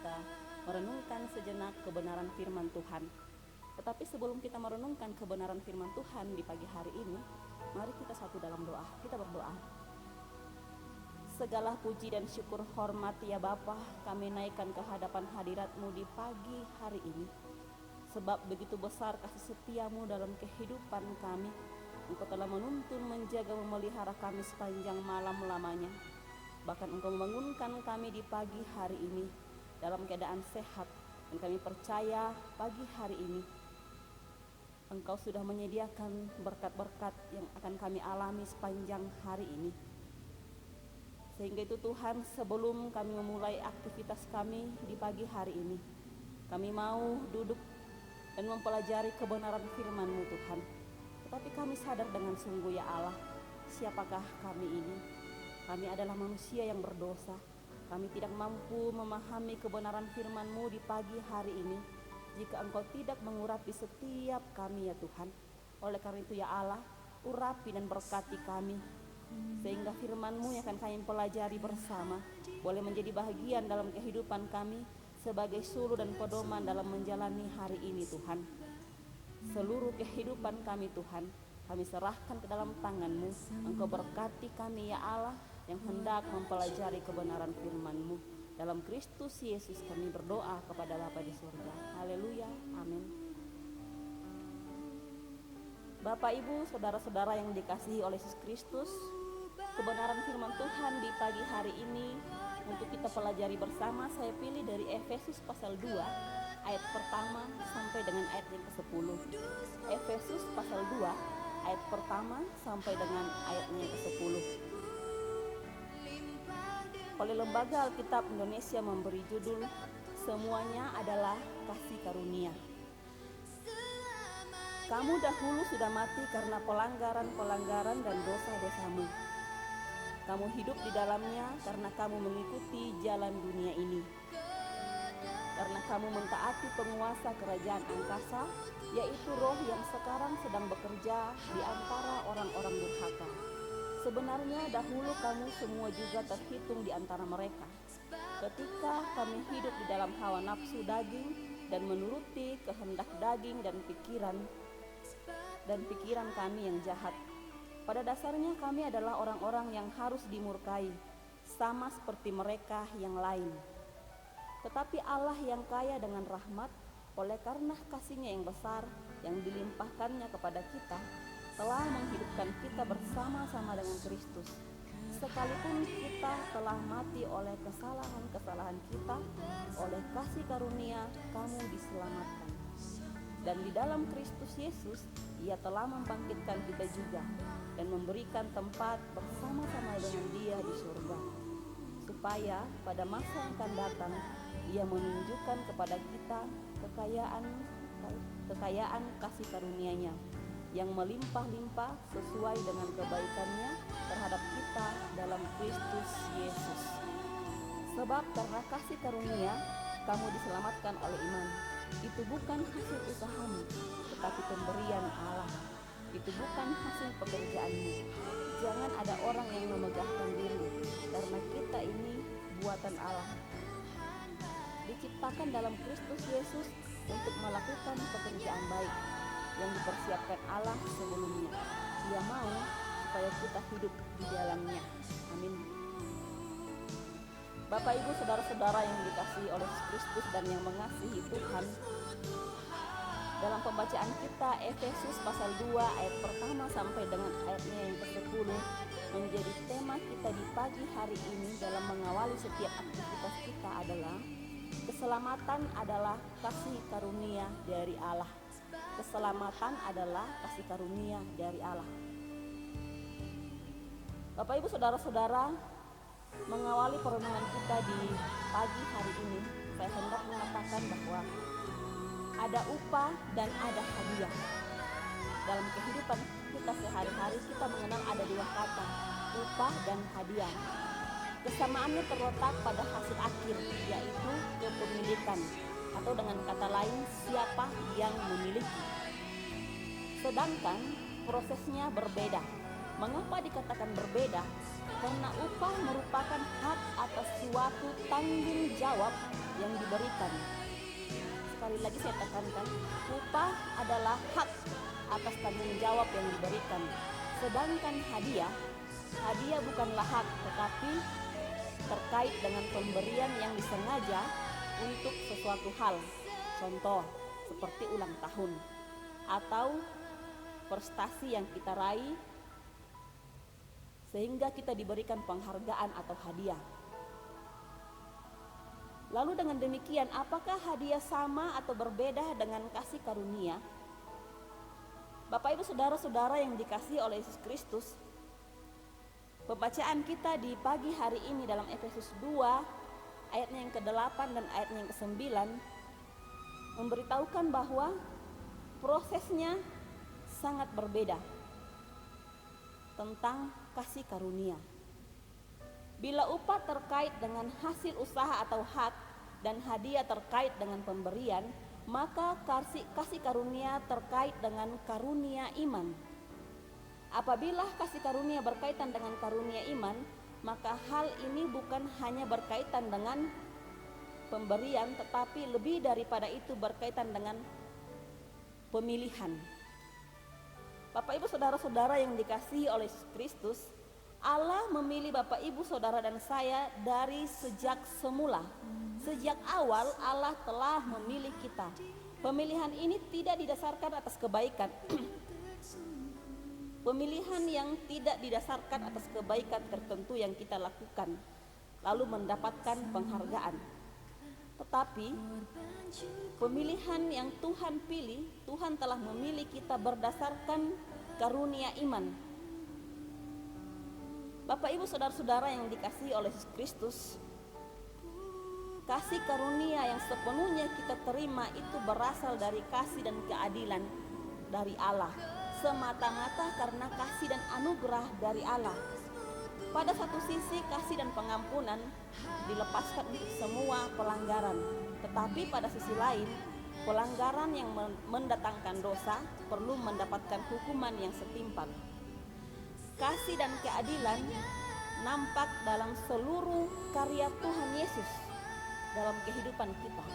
kita merenungkan sejenak kebenaran firman Tuhan. Tetapi sebelum kita merenungkan kebenaran firman Tuhan di pagi hari ini, mari kita satu dalam doa. Kita berdoa. Segala puji dan syukur hormat ya Bapa, kami naikkan ke hadapan hadirat-Mu di pagi hari ini. Sebab begitu besar kasih setia-Mu dalam kehidupan kami. Engkau telah menuntun, menjaga, memelihara kami sepanjang malam lamanya. Bahkan Engkau membangunkan kami di pagi hari ini dalam keadaan sehat. Dan kami percaya pagi hari ini Engkau sudah menyediakan berkat-berkat yang akan kami alami sepanjang hari ini. Sehingga itu Tuhan, sebelum kami memulai aktivitas kami di pagi hari ini, kami mau duduk dan mempelajari kebenaran firman-Mu Tuhan. Tetapi kami sadar dengan sungguh ya Allah, siapakah kami ini? Kami adalah manusia yang berdosa. Kami tidak mampu memahami kebenaran firman-Mu di pagi hari ini jika Engkau tidak mengurapi setiap kami ya Tuhan. Oleh karena itu ya Allah, urapi dan berkati kami, sehingga firman-Mu yang akan kami pelajari bersama boleh menjadi bahagian dalam kehidupan kami sebagai suluh dan pedoman dalam menjalani hari ini Tuhan. Seluruh kehidupan kami Tuhan, kami serahkan ke dalam tangan-Mu. Engkau berkati kami ya Allah yang hendak mempelajari kebenaran firman-Mu. Dalam Kristus Yesus kami berdoa kepada Bapa di surga. Haleluya, amin. Bapak, Ibu, saudara-saudara yang dikasihi oleh Yesus Kristus, kebenaran firman Tuhan di pagi hari ini untuk kita pelajari bersama, saya pilih dari Efesus pasal 2 ayat pertama sampai dengan ayat yang ke-10. Efesus pasal 2 ayat pertama sampai dengan ayatnya yang ke-10. Oleh Lembaga Alkitab Indonesia memberi judul Semuanya Adalah Kasih Karunia. Kamu dahulu sudah mati karena pelanggaran-pelanggaran dan dosa-dosamu. Kamu hidup di dalamnya karena kamu mengikuti jalan dunia ini. Karena kamu mentaati penguasa kerajaan angkasa, yaitu roh yang sekarang sedang bekerja di antara orang-orang durhaka. Sebenarnya dahulu kamu semua juga terhitung di antara mereka. Ketika kami hidup di dalam hawa nafsu daging dan menuruti kehendak daging dan pikiran kami yang jahat. Pada dasarnya kami adalah orang-orang yang harus dimurkai, sama seperti mereka yang lain. Tetapi Allah yang kaya dengan rahmat, oleh karena kasih-Nya yang besar yang dilimpahkannya kepada kita, telah menghidupkan kita bersama-sama dengan Kristus. Sekalipun kita telah mati oleh kesalahan-kesalahan kita, oleh kasih karunia kamu diselamatkan. Dan di dalam Kristus Yesus, Ia telah membangkitkan kita juga dan memberikan tempat bersama-sama dengan Dia di surga, supaya pada masa yang akan datang Ia menunjukkan kepada kita kekayaan kasih karunia-Nya yang melimpah-limpah sesuai dengan kebaikan-Nya terhadap kita dalam Kristus Yesus. Sebab karena kasih karunia kamu diselamatkan oleh iman. Itu bukan hasil usahamu, tetapi pemberian Allah. Itu bukan hasil pekerjaanmu. Jangan ada orang yang memegahkan diri, karena kita ini buatan Allah, diciptakan dalam Kristus Yesus untuk melakukan pekerjaan baik yang dipersiapkan Allah sebelumnya. Dia mau supaya kita hidup di dalamnya. Amin. Bapak, Ibu, saudara-saudara yang dikasihi oleh Kristus dan yang mengasihi Tuhan, dalam pembacaan kita Efesus pasal 2 ayat pertama sampai dengan ayatnya yang ke-10 menjadi tema kita di pagi hari ini dalam mengawali setiap aktivitas kita adalah keselamatan adalah kasih karunia dari Allah. Keselamatan adalah kasih karunia dari Allah. Bapak, Ibu, saudara-saudara, mengawali perenungan kita di pagi hari ini, saya hendak mengatakan bahwa ada upah dan ada hadiah. Dalam kehidupan kita sehari-hari kita mengenal ada dua kata, upah dan hadiah. Kesamaannya terletak pada hasil akhir, yaitu kepemilikan, atau dengan kata lain siapa yang memiliki. Sedangkan prosesnya berbeda. Mengapa dikatakan berbeda? karena upah merupakan hak atas suatu tanggung jawab yang diberikan. Sekali lagi saya tekankan, upah adalah hak atas tanggung jawab yang diberikan. Sedangkan hadiah bukanlah hak, tetapi terkait dengan pemberian yang disengaja untuk sesuatu hal. Contoh, seperti ulang tahun atau prestasi yang kita raih sehingga kita diberikan penghargaan atau hadiah. Lalu dengan demikian, apakah hadiah sama atau berbeda dengan kasih karunia? Bapak Ibu saudara-saudara yang dikasihi oleh Yesus Kristus, pembacaan kita di pagi hari ini dalam Efesus 2 ayatnya yang ke-8 dan ayatnya yang ke-9 memberitahukan bahwa prosesnya sangat berbeda tentang kasih karunia. Bila upah terkait dengan hasil usaha atau hak dan hadiah terkait dengan pemberian, maka kasih karunia terkait dengan karunia iman. Apabila kasih karunia berkaitan dengan karunia iman, maka hal ini bukan hanya berkaitan dengan pemberian, tetapi lebih daripada itu berkaitan dengan pemilihan. Bapak Ibu saudara-saudara yang dikasihi oleh Kristus, Allah memilih Bapak Ibu saudara dan saya dari sejak semula. Sejak awal Allah telah memilih kita. Pemilihan ini tidak didasarkan atas kebaikan. Pemilihan yang tidak didasarkan atas kebaikan tertentu yang kita lakukan lalu mendapatkan penghargaan. Tetapi pemilihan yang Tuhan pilih, Tuhan telah memilih kita berdasarkan karunia iman. Bapak Ibu saudara-saudara yang dikasihi oleh Yesus Kristus, kasih karunia yang sepenuhnya kita terima itu berasal dari kasih dan keadilan dari Allah, semata-mata karena kasih dan anugerah dari Allah. Pada satu sisi kasih dan pengampunan dilepaskan untuk semua pelanggaran, tetapi pada sisi lain pelanggaran yang mendatangkan dosa perlu mendapatkan hukuman yang setimpal. Kasih dan keadilan nampak dalam seluruh karya Tuhan Yesus dalam kehidupan kita.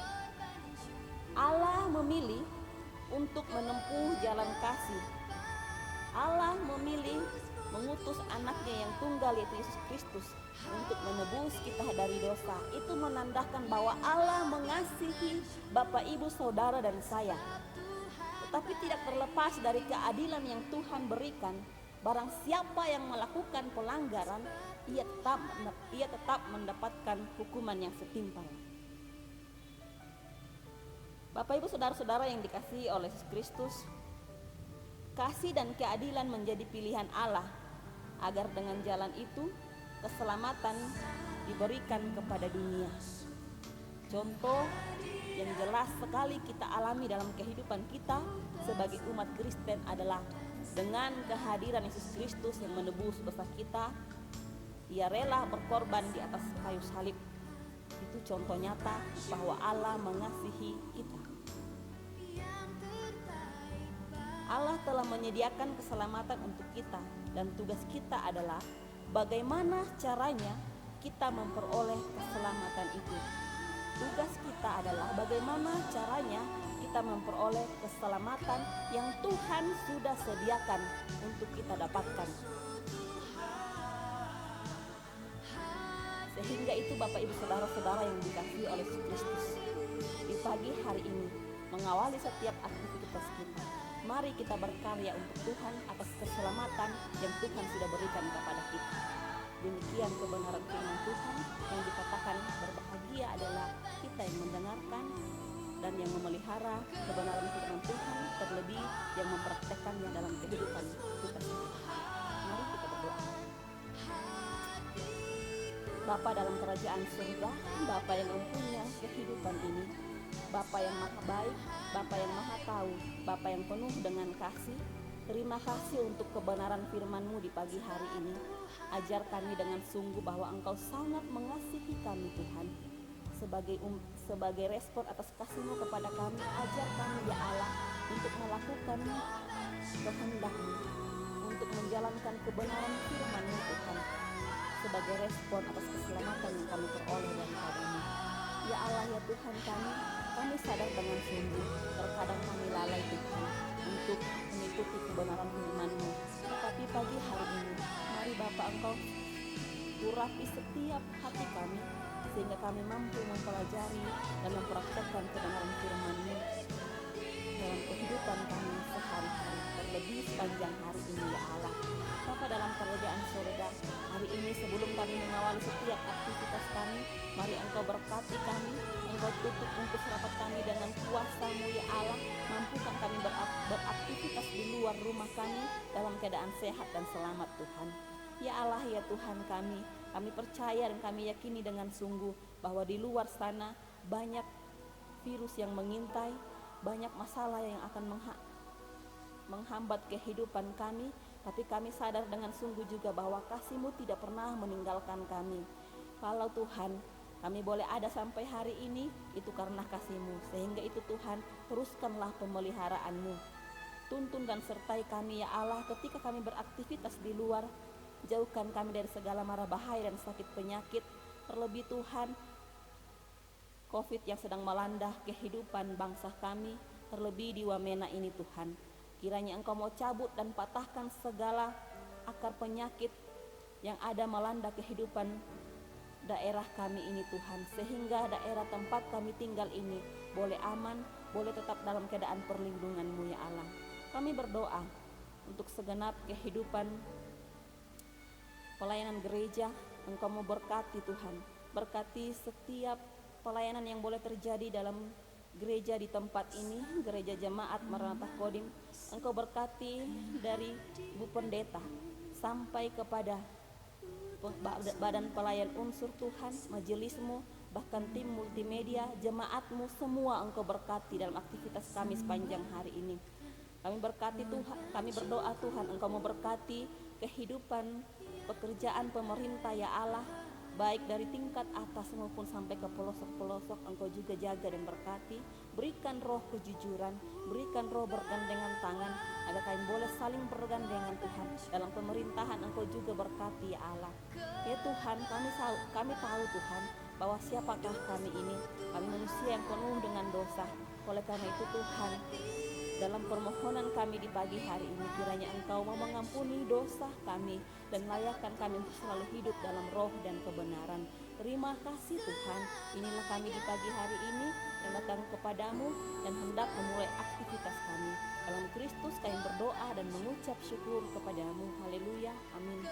Allah memilih untuk menempuh jalan kasih. Allah memilih mengutus anaknya yang tunggal yaitu Yesus Kristus untuk menebus kita dari dosa. Itu menandakan bahwa Allah mengasihi Bapak Ibu saudara dan saya. Tetapi tidak terlepas dari keadilan yang Tuhan berikan, barang siapa yang melakukan pelanggaran, ia tetap mendapatkan hukuman yang setimpal. Bapak Ibu saudara-saudara yang dikasihi oleh Yesus Kristus, kasih dan keadilan menjadi pilihan Allah agar dengan jalan itu keselamatan diberikan kepada dunia. Contoh yang jelas sekali kita alami dalam kehidupan kita sebagai umat Kristen adalah dengan kehadiran Yesus Kristus yang menebus dosa kita. Ia rela berkorban di atas kayu salib. Itu contoh nyata bahwa Allah mengasihi kita. Allah telah menyediakan keselamatan untuk kita, dan tugas kita adalah bagaimana caranya kita memperoleh keselamatan itu. Tugas kita adalah bagaimana caranya kita memperoleh keselamatan yang Tuhan sudah sediakan untuk kita dapatkan. Sehingga itu Bapak Ibu saudara-saudara yang dikasihi oleh Yesus Kristus, di pagi hari ini mengawali setiap aktivitas kita, mari kita berkarya untuk Tuhan atas keselamatan yang Tuhan sudah berikan kepada kita. Demikian kebenaran firman Tuhan yang dikatakan berbahagia adalah kita yang mendengarkan dan yang memelihara kebenaran firman Tuhan, terlebih yang mempraktekkannya dalam kehidupan kita sehari-hari. Mari kita berdoa. Bapa dalam kerajaan surga, Bapa yang mempunyai kehidupan ini, Bapa yang maha baik, Bapa yang maha tahu, Bapa yang penuh dengan kasih. Terima kasih untuk kebenaran firman-Mu di pagi hari ini. Ajar kami dengan sungguh bahwa Engkau sangat mengasihi kami Tuhan. Sebagai respon atas kasih-Mu kepada kami, ajar kami ya Allah untuk melakukan kehendak-Mu, untuk menjalankan kebenaran firman-Mu Tuhan. sebagai respon atas keselamatan yang kami peroleh daripada-Mu. Ya Allah, ya Tuhan kami sadar dengan sungguh terkadang kami lalai Tuhan untuk mengikuti kebenaran firman-Mu. Tetapi pagi hari ini, mari Bapa Engkau urapi setiap hati kami, sehingga kami mampu mempelajari dan mempraktekkan kebenaran firman-Mu dalam kehidupan kami sehari-hari, terlebih sepanjang hari ini ya Allah. Bapa dalam kerajaan surga, hari ini sebelum kami mengawali setiap aktivitas kami, mari Engkau berkati kami, Engkau tutup bungkus rapat kami dengan kuasa-Mu ya Allah. Mampukan kami beraktivitas di luar rumah kami dalam keadaan sehat dan selamat Tuhan. Ya Allah, ya Tuhan kami percaya dan kami yakini dengan sungguh bahwa di luar sana banyak virus yang mengintai, banyak masalah yang akan menghambat kehidupan kami, tapi kami sadar dengan sungguh juga bahwa kasih-Mu tidak pernah meninggalkan kami. Kalau Tuhan kami boleh ada sampai hari ini, itu karena kasih-Mu, sehingga itu Tuhan teruskanlah pemeliharaan-Mu. Tuntun dan sertai kami ya Allah ketika kami beraktivitas di luar. Jauhkan kami dari segala mara bahaya dan sakit penyakit, terlebih Tuhan COVID yang sedang melanda kehidupan bangsa kami, terlebih di Wamena ini Tuhan. Kiranya Engkau mau cabut dan patahkan segala akar penyakit yang ada melanda kehidupan daerah kami ini Tuhan, sehingga daerah tempat kami tinggal ini boleh aman, boleh tetap dalam keadaan perlindungan-Mu ya Allah. Kami berdoa untuk segenap kehidupan pelayanan gereja, Engkau mau berkati Tuhan, berkati setiap pelayanan yang boleh terjadi dalam gereja di tempat ini, gereja jemaat Maranatha Kodim. Engkau berkati dari Ibu Pendeta sampai kepada badan pelayan unsur Tuhan, majelis-Mu, bahkan tim multimedia, jemaat-Mu, semua Engkau berkati dalam aktivitas kami sepanjang hari ini. Kami berkati Tuhan, kami berdoa Tuhan, Engkau mau berkati kehidupan pekerjaan pemerintah ya Allah, baik dari tingkat atas maupun sampai ke pelosok-pelosok. Engkau juga jaga dan berkati, berikan roh kejujuran, berikan roh bergandengan tangan, agar kami boleh saling bergandengan Tuhan. Dalam pemerintahan Engkau juga berkati ya Allah. Ya Tuhan, kami tahu Tuhan bahwa siapakah kami ini, kami manusia yang penuh dengan dosa. Oleh karena itu Tuhan, dalam permohonan kami di pagi hari ini, kiranya Engkau mau mengampuni dosa kami dan layakkan kami untuk selalu hidup dalam roh dan kebenaran. Terima kasih Tuhan, inilah kami di pagi hari ini yang datang kepadamu dan hendak memulai aktivitas kami. Dalam Kristus kami berdoa dan mengucap syukur kepadamu. Haleluya, amin.